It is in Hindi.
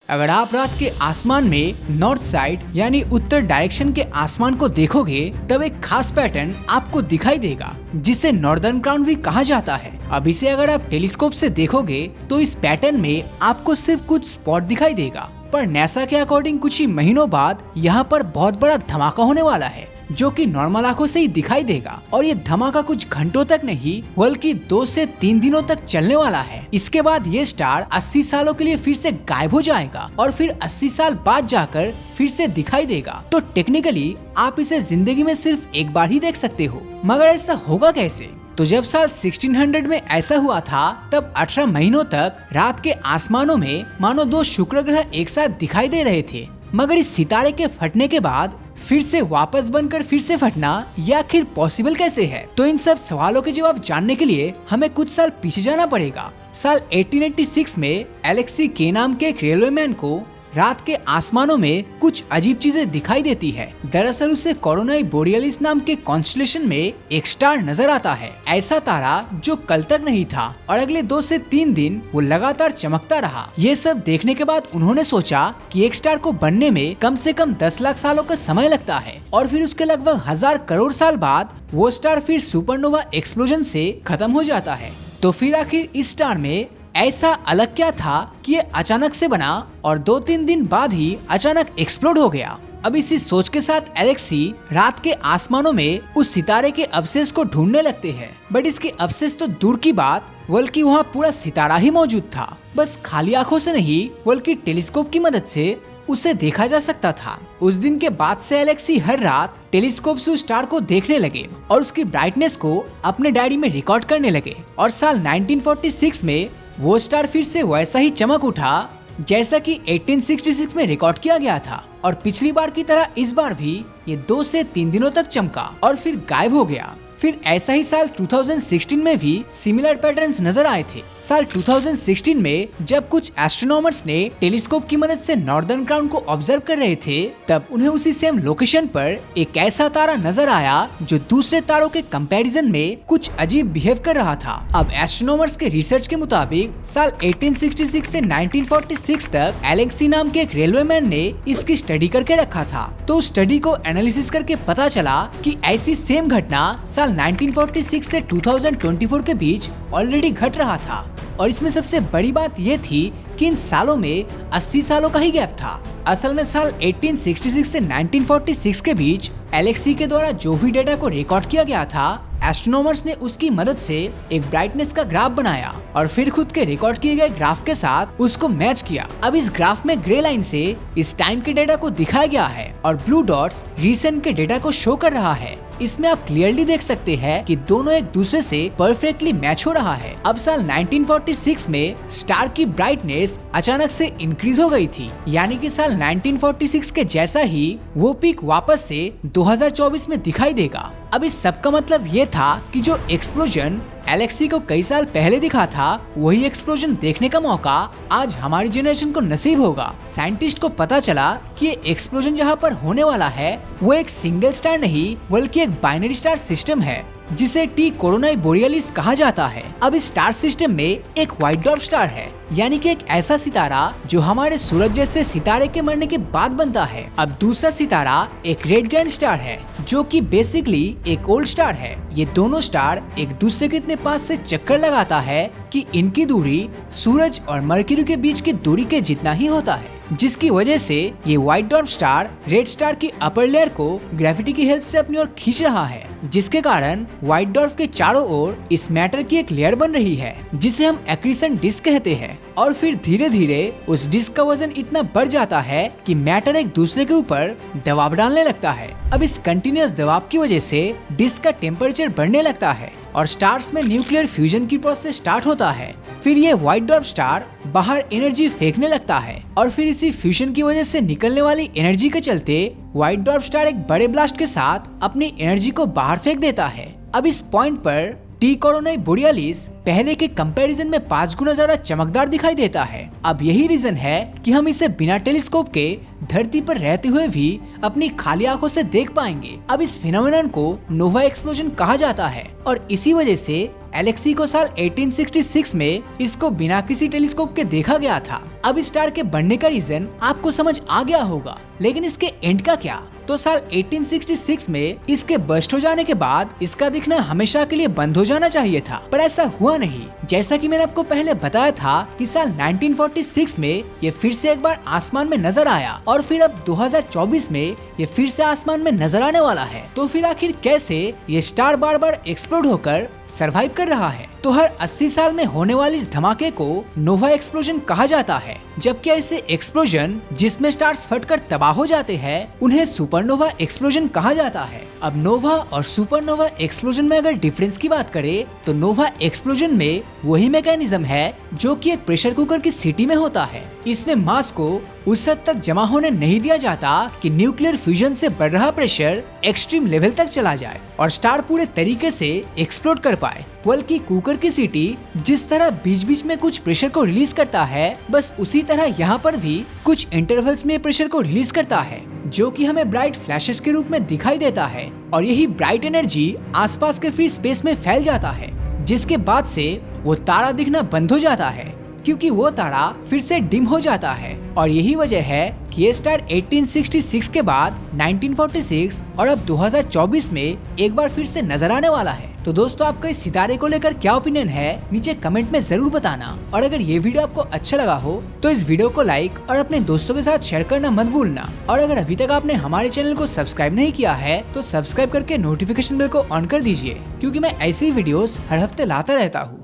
अगर आप रात के आसमान में नॉर्थ साइड यानी उत्तर डायरेक्शन के आसमान को देखोगे तब एक खास पैटर्न आपको दिखाई देगा जिसे नॉर्दर्न क्राउन भी कहा जाता है। अब इसे अगर आप टेलीस्कोप से देखोगे तो इस पैटर्न में आपको सिर्फ कुछ स्पॉट दिखाई देगा, पर नासा के अकॉर्डिंग कुछ ही महीनों बाद यहाँ पर बहुत बड़ा धमाका होने वाला है जो कि नॉर्मल आंखों से ही दिखाई देगा। और ये धमाका कुछ घंटों तक नहीं बल्कि 2 से 3 दिनों तक चलने वाला है। इसके बाद ये स्टार 80 सालों के लिए फिर से गायब हो जाएगा और फिर 80 साल बाद जाकर फिर से दिखाई देगा। तो टेक्निकली आप इसे जिंदगी में सिर्फ एक बार ही देख सकते हो, मगर ऐसा होगा कैसे? तो जब साल 1600 में ऐसा हुआ था तब 18 महीनों तक रात के आसमानों में मानो 2 शुक्र ग्रह एक साथ दिखाई दे रहे थे, मगर इस सितारे के फटने के बाद फिर से वापस बनकर फिर से फटना ये आखिर पॉसिबल कैसे है? तो इन सब सवालों के जवाब जानने के लिए हमें कुछ साल पीछे जाना पड़ेगा। साल 1886 में एलेक्सी के नाम के एक रेलवेमैन को रात के आसमानों में कुछ अजीब चीजें दिखाई देती है। दरअसल उसे कोरोनाई बोरियलिस नाम के कॉन्स्टेलेशन में एक स्टार नजर आता है, ऐसा तारा जो कल तक नहीं था और अगले 2 से 3 दिन वो लगातार चमकता रहा। ये सब देखने के बाद उन्होंने सोचा कि एक स्टार को बनने में कम से कम 10 लाख सालों का समय लगता है और फिर उसके लगभग 1000 करोड़ साल बाद वो स्टार फिर सुपरनोवा एक्सप्लोजन से खत्म हो जाता है। तो फिर आखिर इस स्टार में ऐसा अलग क्या था कि ये अचानक से बना और 2-3 दिन बाद ही अचानक एक्सप्लोड हो गया? अब इसी सोच के साथ एलेक्सी रात के आसमानों में उस सितारे के अवशेष को ढूंढने लगते हैं। बट इसके अवशेष तो दूर की बात बल्कि वहाँ पूरा सितारा ही मौजूद था। बस खाली आंखों से नहीं बल्कि टेलीस्कोप की मदद से उसे देखा जा सकता था। उस दिन के बाद से एलेक्सी हर रात टेलीस्कोप से उस स्टार को देखने लगे और उसकी ब्राइटनेस को अपने डायरी में रिकॉर्ड करने लगे। और साल 1946 में वो स्टार फिर से वैसा ही चमक उठा जैसा कि 1866 में रिकॉर्ड किया गया था और पिछली बार की तरह इस बार भी ये 2 से 3 दिनों तक चमका और फिर गायब हो गया। फिर ऐसा ही साल 2016 में भी सिमिलर पैटर्न्स नजर आए थे। साल 2016 में जब कुछ एस्ट्रोनॉमर्स ने टेलीस्कोप की मदद से नॉर्दर्न क्राउन को ऑब्जर्व कर रहे थे तब उन्हें उसी सेम लोकेशन पर एक ऐसा तारा नजर आया जो दूसरे तारों के कंपैरिजन में कुछ अजीब बिहेव कर रहा था। अब एस्ट्रोनॉमर्स के रिसर्च के मुताबिक साल 1866 से 1946 तक एलेक्सी नाम के एक रेलवेमैन ने इसकी स्टडी करके रखा था। तो स्टडी को एनालिसिस करके पता चला कि ऐसी सेम घटना साल 1946 से 2024 के बीच ऑलरेडी घट रहा था। और इसमें सबसे बड़ी बात ये थी कि इन सालों में 80 सालों का ही गैप था। असल में साल 1866 से 1946 के बीच एलेक्सी के द्वारा जो भी डेटा को रिकॉर्ड किया गया था एस्ट्रोनॉमर्स ने उसकी मदद से एक ब्राइटनेस का ग्राफ बनाया और फिर खुद के रिकॉर्ड किए गए ग्राफ के साथ उसको मैच किया। अब इस ग्राफ में ग्रे लाइन से इस टाइम के डेटा को दिखाया गया है और ब्लू डॉट्स रीसेंट के डेटा को शो कर रहा है। इसमें आप क्लियरली देख सकते हैं कि दोनों एक दूसरे से परफेक्टली मैच हो रहा है। अब साल 1946 में स्टार की ब्राइटनेस अचानक से इंक्रीज हो गई थी, यानी कि साल 1946 के जैसा ही वो पीक वापस से 2024 में दिखाई देगा। अब इस सब का मतलब ये था कि जो एक्सप्लोजन एलेक्सी को कई साल पहले दिखा था वही एक्सप्लोजन देखने का मौका आज हमारी जनरेशन को नसीब होगा। साइंटिस्ट को पता चला कि ये एक्सप्लोजन जहाँ पर होने वाला है वो एक सिंगल स्टार नहीं बल्कि एक बाइनरी स्टार सिस्टम है जिसे टी कोरोनाई बोरियलिस कहा जाता है। अब इस स्टार सिस्टम में एक व्हाइट डॉर्फ स्टार है, यानी कि एक ऐसा सितारा जो हमारे सूरज जैसे सितारे के मरने के बाद बनता है। अब दूसरा सितारा एक रेड जायंट स्टार है जो कि बेसिकली एक ओल्ड स्टार है। ये दोनों स्टार एक दूसरे के इतने पास से चक्कर लगाता है कि इनकी दूरी सूरज और मरकरी के बीच की दूरी के जितना ही होता है, जिसकी वजह से ये white dwarf star red star की अपर लेयर को ग्रेविटी की हेल्प से अपनी ओर खींच रहा है, जिसके कारण व्हाइट डॉर्फ के चारों ओर इस मैटर की एक लेयर बन रही है जिसे हम एक्रीसन डिस्क कहते हैं। और फिर धीरे धीरे उस डिस्क का वजन इतना बढ़ जाता है कि मैटर एक दूसरे के ऊपर दबाव डालने लगता है। अब इस कंटिन्यूअस दबाव की वजह से डिस्क का टेम्परेचर बढ़ने लगता है और स्टार्स में न्यूक्लियर फ्यूजन की प्रोसेस स्टार्ट होता है। फिर ये व्हाइट डॉर्फ स्टार बाहर एनर्जी फेंकने लगता है और फिर इसी फ्यूजन की वजह से निकलने वाली एनर्जी के चलते व्हाइट डॉर्फ स्टार एक बड़े ब्लास्ट के साथ अपनी एनर्जी को बाहर फेंक देता है। अब इस पॉइंट पर टी कोरोनाई बोरियलिस पहले के कंपैरिजन में 5 गुना ज्यादा चमकदार दिखाई देता है। अब यही रीजन है कि हम इसे बिना टेलीस्कोप के धरती पर रहते हुए भी अपनी खाली आंखों से देख पाएंगे। अब इस फिनोमेनन को नोवा एक्सप्लोजन कहा जाता है और इसी वजह से एलेक्सी को साल 1866 में इसको बिना किसी टेलीस्कोप के देखा गया था। अब इस स्टार के बनने का रीजन आपको समझ आ गया होगा, लेकिन इसके एंड का क्या? तो साल 1866 में इसके बस्ट हो जाने के बाद इसका दिखना हमेशा के लिए बंद हो जाना चाहिए था, पर ऐसा हुआ नहीं। जैसा कि मैंने आपको पहले बताया था कि साल 1946 में ये फिर से एक बार आसमान में नजर आया और फिर अब 2024 में ये फिर से आसमान में नजर आने वाला है। तो फिर आखिर कैसे ये स्टार बार बार एक्सप्लोड होकर सरवाइव कर रहा है? तो हर 80 साल में होने वाली इस धमाके को नोवा एक्सप्लोजन कहा जाता है, जबकि ऐसे एक्सप्लोजन जिसमें स्टार्स फटकर तबाह हो जाते हैं उन्हें सुपरनोवा एक्सप्लोजन कहा जाता है। अब नोवा और सुपरनोवा एक्सप्लोजन में अगर डिफरेंस की बात करें तो नोवा एक्सप्लोजन में वही मैकेनिज्म है जो कि एक प्रेशर कुकर की सीटी में होता है। इसमें मास को उस हद तक जमा होने नहीं दिया जाता कि न्यूक्लियर फ्यूजन से बढ़ रहा प्रेशर एक्सट्रीम लेवल तक चला जाए और स्टार पूरे तरीके से एक्सप्लोड कर पाए, बल्कि कुकर की सीटी जिस तरह बीच बीच में कुछ प्रेशर को रिलीज करता है, बस उसी तरह यहाँ पर भी कुछ इंटरवल्स में प्रेशर को रिलीज करता है, जो कि हमें ब्राइट फ्लैशेस के रूप में दिखाई देता है। और यही ब्राइट एनर्जी आसपास के फ्री स्पेस में फैल जाता है, जिसके बाद से वो तारा दिखना बंद हो जाता है, क्योंकि वो तारा फिर से डिम हो जाता है। और यही वजह है कि ये स्टार 1866 के बाद 1946 और अब 2024 में एक बार फिर से नजर आने वाला है। तो दोस्तों, आपका इस सितारे को लेकर क्या ओपिनियन है नीचे कमेंट में जरूर बताना। और अगर ये वीडियो आपको अच्छा लगा हो तो इस वीडियो को लाइक और अपने दोस्तों के साथ शेयर करना मत भूलना। और अगर अभी तक आपने हमारे चैनल को सब्सक्राइब नहीं किया है तो सब्सक्राइब करके नोटिफिकेशन बेल को ऑन कर दीजिए, क्योंकि मैं ऐसी वीडियोस हर हफ्ते लाता रहता हूँ।